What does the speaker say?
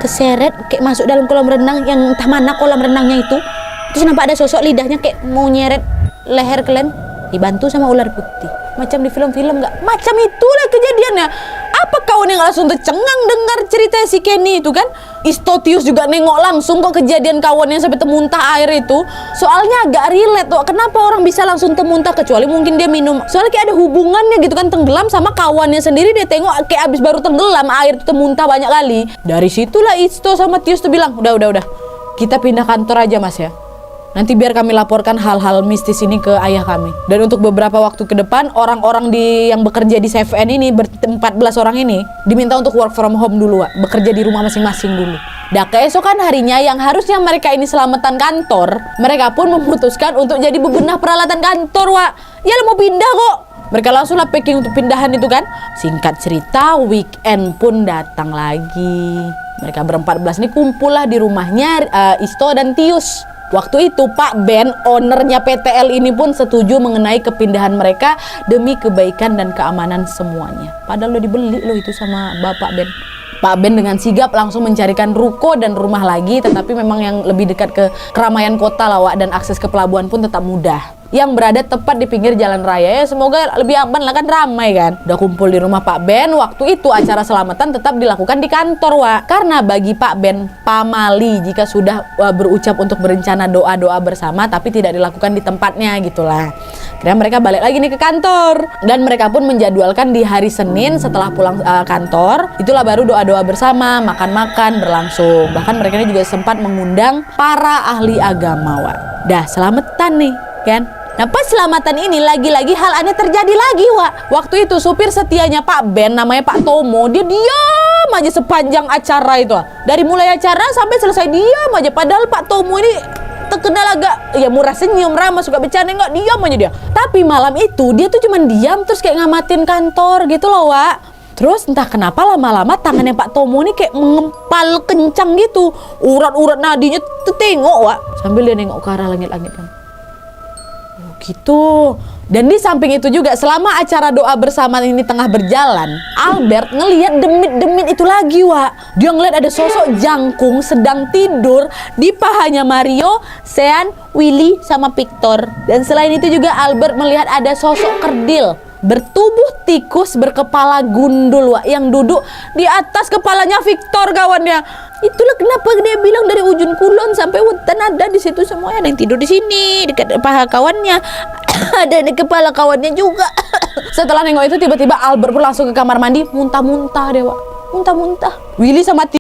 keseret kayak masuk dalam kolam renang yang entah mana kolam renangnya itu. Terus nampak ada sosok lidahnya kayak mau nyeret leher kalian, dibantu sama ular putih. Macam di film-film nggak? Macam itulah kejadiannya. Apa kawan yang langsung tercengang dengar cerita si Kenny itu kan? Istotius juga nengok langsung kok kejadian kawan yang sampai temuntah air itu. Soalnya agak relate tuh. Kenapa orang bisa langsung temuntah, kecuali mungkin dia minum. Soalnya kayak ada hubungannya gitu kan, tenggelam sama kawannya sendiri. Dia tengok kayak abis baru tenggelam, air itu temuntah banyak kali. Dari situlah Isto sama Tius tuh bilang, udah. Kita pindah kantor aja mas ya. Nanti biar kami laporkan hal-hal mistis ini ke ayah kami. Dan untuk beberapa waktu ke depan, orang-orang yang bekerja di CFN ini, 14 orang ini, diminta untuk work from home dulu, Wak. Bekerja di rumah masing-masing dulu. Dah keesokan harinya yang harusnya mereka ini selamatan kantor, mereka pun memutuskan untuk jadi bebenah peralatan kantor, Wak. Ya mau pindah kok. Mereka langsung lah packing untuk pindahan itu kan. Singkat cerita, weekend pun datang lagi. Mereka ber-14 ini kumpul lah di rumahnya Isto dan Tius. Waktu itu Pak Ben, ownernya PTL ini pun setuju mengenai kepindahan mereka demi kebaikan dan keamanan semuanya. Padahal lo dibeli lo itu sama Bapak Ben. Pak Ben dengan sigap langsung mencarikan ruko dan rumah lagi, tetapi memang yang lebih dekat ke keramaian kota lah, Wak, dan akses ke pelabuhan pun tetap mudah. Yang berada tepat di pinggir jalan raya, ya semoga lebih aman lah kan, ramai kan. Udah kumpul di rumah Pak Ben, waktu itu acara selamatan tetap dilakukan di kantor, Wak. Karena bagi Pak Ben, pamali jika sudah berucap untuk berencana doa-doa bersama tapi tidak dilakukan di tempatnya gitulah. Akhirnya mereka balik lagi nih ke kantor. Dan mereka pun menjadwalkan di hari Senin setelah pulang kantor, itulah baru doa-doa bersama, makan-makan berlangsung. Bahkan mereka ini juga sempat mengundang para ahli agama, Wak. Dah selamatan nih kan. Nah pas selamatan ini lagi-lagi hal aneh terjadi lagi, Wak. Waktu itu supir setianya Pak Ben namanya Pak Tomo, dia diam aja sepanjang acara itu. Dari mulai acara sampai selesai diam aja. Padahal Pak Tomo ini terkenal agak ya murah senyum, ramah, suka bercanda, enggak diam aja dia. Tapi malam itu dia tuh cuman diam terus kayak ngamatin kantor gitu loh, Wak. Terus entah kenapa lama-lama tangannya Pak Tomo ini kayak mengempal kencang gitu. Urat-urat nadinya tuh tengok, Wak. Sambil dia nengok ke arah langit-langit kan. Gitu. Dan di samping itu juga selama acara doa bersama ini tengah berjalan, Albert ngelihat demit-demit itu lagi, Wak. Dia ngeliat ada sosok jangkung sedang tidur di pahanya Mario, Sean, Willy, sama Victor. Dan selain itu juga Albert melihat ada sosok kerdil bertubuh tikus berkepala gundul, Wak, yang duduk di atas kepalanya Victor kawannya. Itulah kenapa dia bilang dari ujung kulon sampai hutan ada di situ semuanya. Ada yang tidur di sini dekat paha kawannya, ada di kepala kawannya juga. Setelah nengok itu tiba-tiba Albert pun langsung ke kamar mandi, muntah-muntah deh, Wak. Muntah-muntah. Willy sama